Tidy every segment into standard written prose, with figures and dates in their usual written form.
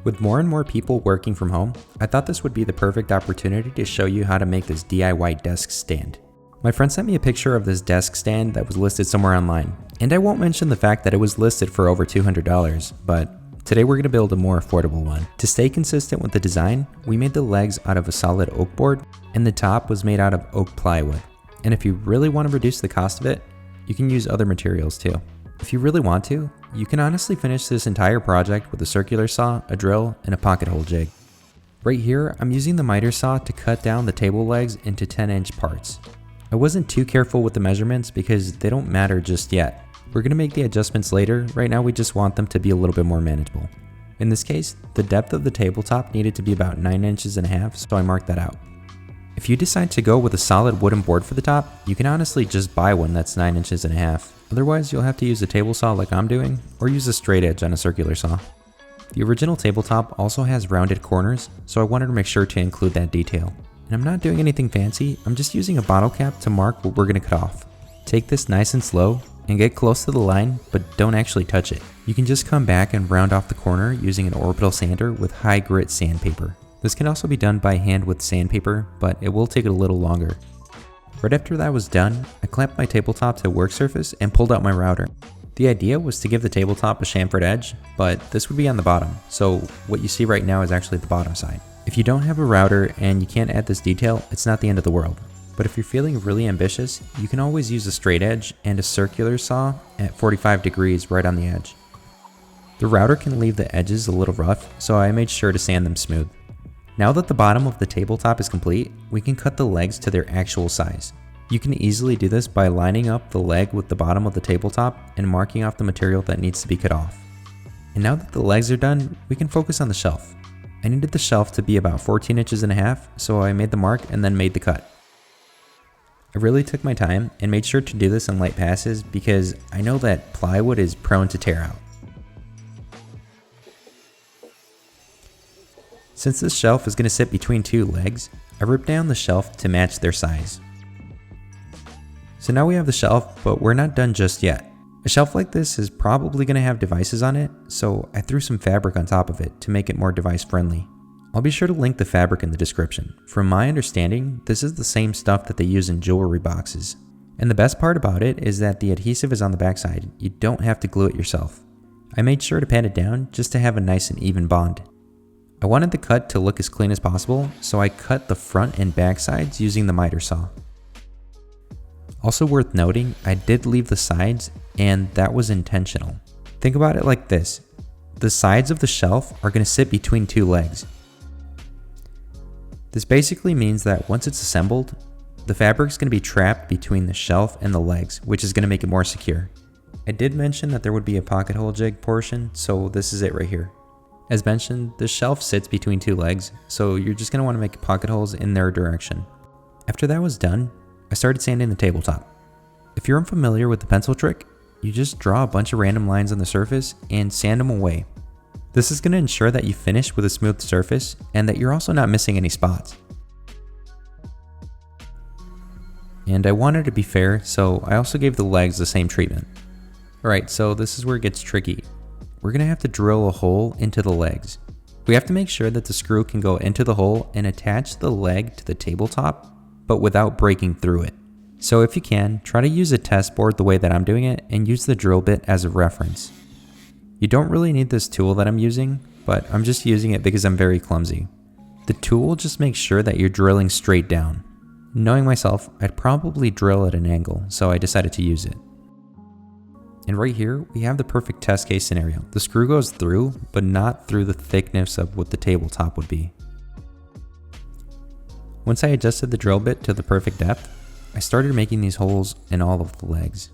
With more and more people working from home, I thought this would be the perfect opportunity to show you how to make this DIY desk stand. My friend sent me a picture of this desk stand that was listed somewhere online, and I won't mention the fact that it was listed for over $200, but today we're going to build a more affordable one. To stay consistent with the design, we made the legs out of a solid oak board, and the top was made out of oak plywood. And if you really want to reduce the cost of it, you can use other materials too. If you really want to, you can honestly finish this entire project with a circular saw, a drill, and a pocket hole jig. Right here, I'm using the miter saw to cut down the table legs into 10-inch parts. I wasn't too careful with the measurements because they don't matter just yet. We're going to make the adjustments later. Right now we just want them to be a little bit more manageable. In this case, the depth of the tabletop needed to be about 9.5 inches, so I marked that out. If you decide to go with a solid wooden board for the top, you can honestly just buy one that's 9.5 inches. Otherwise, you'll have to use a table saw like I'm doing, or use a straight edge on a circular saw. The original tabletop also has rounded corners, so I wanted to make sure to include that detail. And I'm not doing anything fancy, I'm just using a bottle cap to mark what we're going to cut off. Take this nice and slow, and get close to the line, but don't actually touch it. You can just come back and round off the corner using an orbital sander with high grit sandpaper. This can also be done by hand with sandpaper, but it will take a little longer. Right after that was done, I clamped my tabletop to a work surface and pulled out my router. The idea was to give the tabletop a chamfered edge, but this would be on the bottom, so what you see right now is actually the bottom side. If you don't have a router and you can't add this detail, it's not the end of the world. But if you're feeling really ambitious, you can always use a straight edge and a circular saw at 45 degrees right on the edge. The router can leave the edges a little rough, so I made sure to sand them smooth. Now that the bottom of the tabletop is complete, we can cut the legs to their actual size. You can easily do this by lining up the leg with the bottom of the tabletop and marking off the material that needs to be cut off. And now that the legs are done, we can focus on the shelf. I needed the shelf to be about 14.5 inches, so I made the mark and then made the cut. I really took my time and made sure to do this in light passes because I know that plywood is prone to tear out. Since this shelf is going to sit between two legs, I ripped down the shelf to match their size. So now we have the shelf, but we're not done just yet. A shelf like this is probably going to have devices on it, so I threw some fabric on top of it to make it more device friendly. I'll be sure to link the fabric in the description. From my understanding, this is the same stuff that they use in jewelry boxes. And the best part about it is that the adhesive is on the backside. You don't have to glue it yourself. I made sure to pat it down just to have a nice and even bond. I wanted the cut to look as clean as possible, so I cut the front and back sides using the miter saw. Also worth noting, I did leave the sides, and that was intentional. Think about it like this. The sides of the shelf are going to sit between two legs. This basically means that once it's assembled, the fabric is going to be trapped between the shelf and the legs, which is going to make it more secure. I did mention that there would be a pocket hole jig portion, so this is it right here. As mentioned, the shelf sits between two legs, so you're just going to want to make pocket holes in their direction. After that was done, I started sanding the tabletop. If you're unfamiliar with the pencil trick, you just draw a bunch of random lines on the surface and sand them away. This is going to ensure that you finish with a smooth surface and that you're also not missing any spots. And I wanted to be fair, so I also gave the legs the same treatment. Alright, so this is where it gets tricky. We're going to have to drill a hole into the legs. We have to make sure that the screw can go into the hole and attach the leg to the tabletop, but without breaking through it. So if you can, try to use a test board the way that I'm doing it and use the drill bit as a reference. You don't really need this tool that I'm using, but I'm just using it because I'm very clumsy. The tool just makes sure that you're drilling straight down. Knowing myself, I'd probably drill at an angle, so I decided to use it. And right here, we have the perfect test case scenario. The screw goes through, but not through the thickness of what the tabletop would be. Once I adjusted the drill bit to the perfect depth, I started making these holes in all of the legs.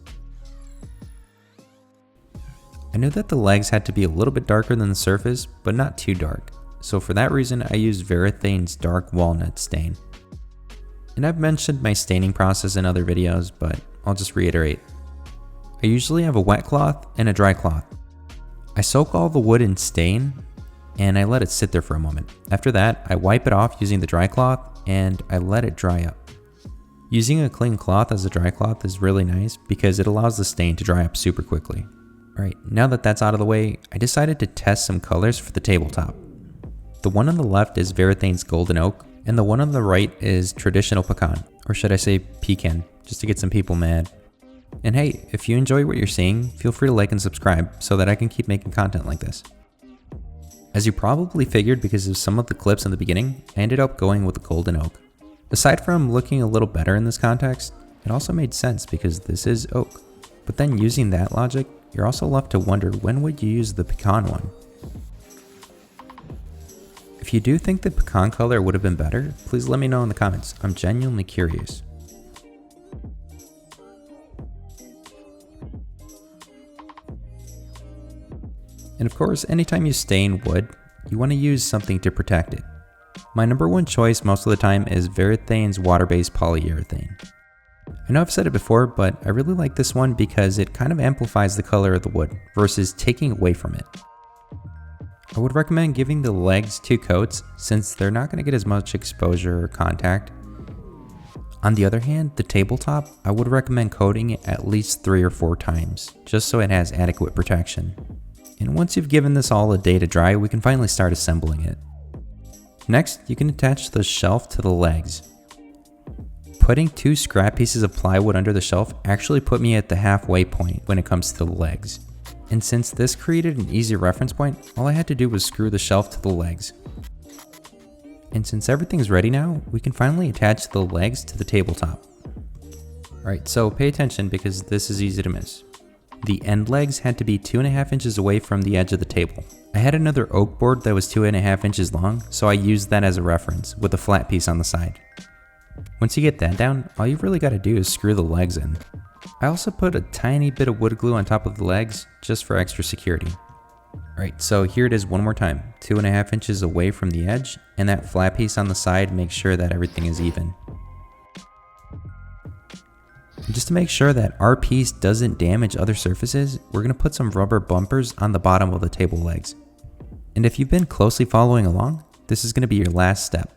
I knew that the legs had to be a little bit darker than the surface, but not too dark. So for that reason, I used Verithane's dark walnut stain. And I've mentioned my staining process in other videos, but I'll just reiterate. I usually have a wet cloth and a dry cloth. I soak all the wood in stain and I let it sit there for a moment. After that, I wipe it off using the dry cloth and I let it dry up. Using a clean cloth as a dry cloth is really nice because it allows the stain to dry up super quickly. Alright, now that that's out of the way, I decided to test some colors for the tabletop. The one on the left is Varathane's Golden Oak, and the one on the right is Traditional Pecan, or should I say Pecan, just to get some people mad. And hey, if you enjoy what you're seeing, feel free to like and subscribe so that I can keep making content like this. As you probably figured because of some of the clips in the beginning, I ended up going with the Golden Oak. Aside from looking a little better in this context, it also made sense because this is oak. But then using that logic, you're also left to wonder when would you use the pecan one? If you do think the pecan color would have been better, please let me know in the comments. I'm genuinely curious. And of course, anytime you stain wood, you want to use something to protect it. My number one choice most of the time is Varathane's water-based polyurethane. I know I've said it before, but I really like this one because it kind of amplifies the color of the wood versus taking away from it. I would recommend giving the legs 2 coats since they're not going to get as much exposure or contact. On the other hand, the tabletop, I would recommend coating it at least 3 or 4 times, just so it has adequate protection. And once you've given this all a day to dry, we can finally start assembling it. Next, you can attach the shelf to the legs. Putting 2 scrap pieces of plywood under the shelf actually put me at the halfway point when it comes to the legs. And since this created an easy reference point, all I had to do was screw the shelf to the legs. And since everything's ready now, we can finally attach the legs to the tabletop. Alright, so pay attention because this is easy to miss. The end legs had to be 2.5 inches away from the edge of the table. I had another oak board that was 2.5 inches long, so I used that as a reference with a flat piece on the side. Once you get that down, all you've really got to do is screw the legs in. I also put a tiny bit of wood glue on top of the legs just for extra security. Alright, so here it is one more time. 2.5 inches away from the edge, and that flat piece on the side makes sure that everything is even. And just to make sure that our piece doesn't damage other surfaces, we're going to put some rubber bumpers on the bottom of the table legs. And if you've been closely following along, this is going to be your last step.